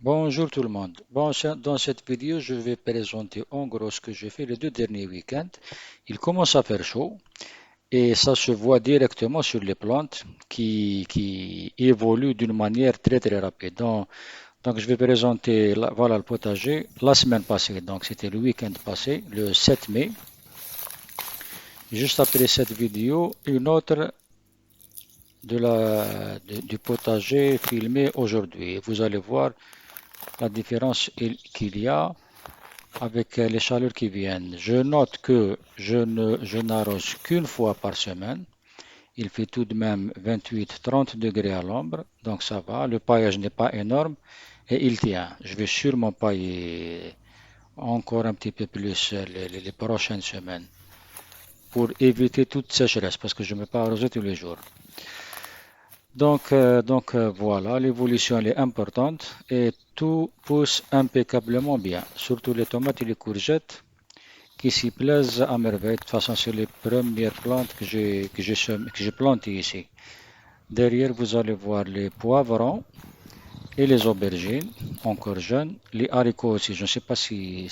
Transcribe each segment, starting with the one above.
Bonjour tout le monde. Dans cette vidéo, je vais présenter en gros ce que j'ai fait les deux derniers week-ends. Il commence à faire chaud et ça se voit directement sur les plantes qui évoluent d'une manière très très rapide. Donc, je vais présenter voilà le potager la semaine passée. Donc c'était le week-end passé, le 7 mai. Juste après cette vidéo, une autre du potager filmé aujourd'hui. Vous allez voir la différence qu'il y a avec les chaleurs qui viennent. Je note que je n'arrose qu'une fois par semaine. Il fait tout de même 28-30 degrés à l'ombre, donc ça va. Le paillage n'est pas énorme et il tient. Je vais sûrement pailler encore un petit peu plus les prochaines semaines pour éviter toute sécheresse parce que je ne vais pas arroser tous les jours. Voilà, l'évolution elle est importante et tout pousse impeccablement bien, surtout les tomates et les courgettes qui s'y plaisent à merveille. De toute façon, c'est les premières plantes que j'ai plantées ici. Derrière, vous allez voir les poivrons et les aubergines, encore jeunes. Les haricots aussi. Je ne sais pas si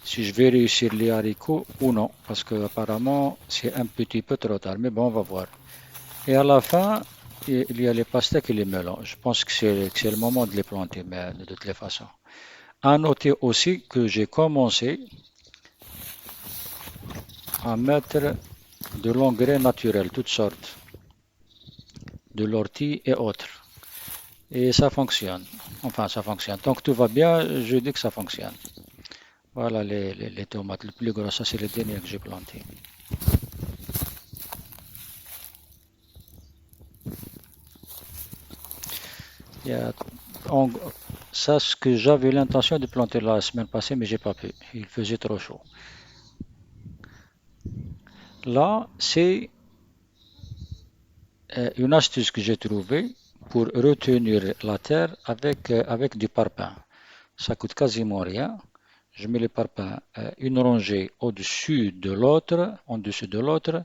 je vais réussir les haricots ou non, parce que apparemment c'est un petit peu trop tard. Mais bon, on va voir. Et à la fin, il y a les pastèques et les melons. Je pense que c'est le moment de les planter, mais de toutes les façons. À noter aussi que j'ai commencé à mettre de l'engrais naturel, toutes sortes, de l'ortie et autres. Et ça fonctionne. Enfin, ça fonctionne. Tant que tout va bien, je dis que ça fonctionne. Voilà les tomates. Le plus gros, ça c'est les derniers que j'ai plantés. Il y a, en- Ça, ce que j'avais l'intention de planter la semaine passée, mais j'ai pas pu. Il faisait trop chaud. Là, c'est une astuce que j'ai trouvée pour retenir la terre avec du parpaing. Ça coûte quasiment rien. Je mets les parpaings une rangée au-dessus de l'autre, en dessous de l'autre,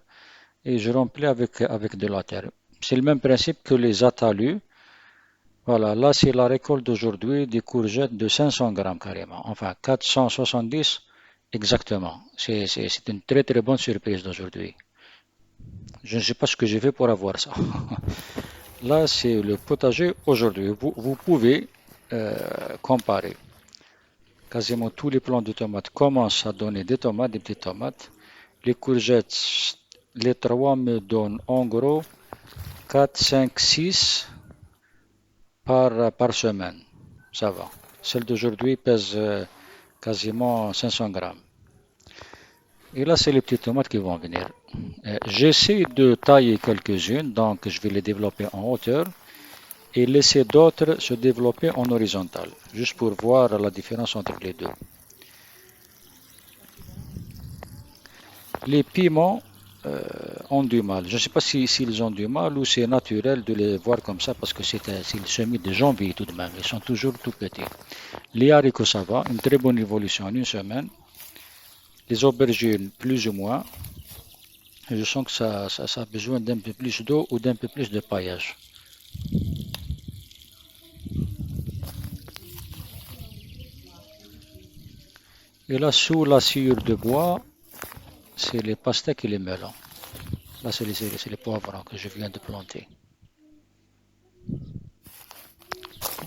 et je remplis avec de la terre. C'est le même principe que les atalus. Voilà, là c'est la récolte d'aujourd'hui des courgettes de 500 grammes carrément. Enfin, 470 exactement. C'est une très très bonne surprise d'aujourd'hui. Je ne sais pas ce que j'ai fait pour avoir ça. Là, c'est le potager aujourd'hui. Vous pouvez comparer. Quasiment tous les plants de tomates commencent à donner des tomates, des petites tomates. Les courgettes, les trois me donnent en gros 4, 5, 6 par semaine. Ça va. Celle d'aujourd'hui pèse quasiment 500 grammes. Et là, c'est les petites tomates qui vont venir. J'essaie de tailler quelques-unes, donc je vais les développer en hauteur et laisser d'autres se développer en horizontal, juste pour voir la différence entre les deux. Les piments ont du mal. Je ne sais pas s'ils ont du mal ou c'est naturel de les voir comme ça parce que c'est le semis de janvier tout de même. Ils sont toujours tout petits. Les haricots, ça va, une très bonne évolution en une semaine. Les aubergines, plus ou moins. Je sens que ça a besoin d'un peu plus d'eau ou d'un peu plus de paillage. Et là, sous la sciure de bois, c'est les pastèques et les melons. Là, c'est les poivrons que je viens de planter.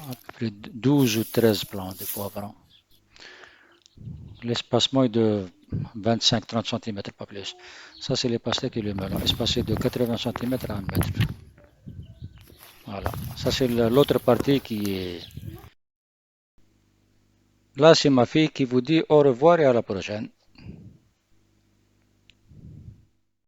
À peu près 12 ou 13 plants de poivrons. L'espacement est de 25-30 cm, pas plus. Ça, c'est les pastèques et les melons, espacés de 80 cm à 1 mètre. Voilà. Ça, c'est l'autre partie qui est. Là, c'est ma fille qui vous dit au revoir et à la prochaine.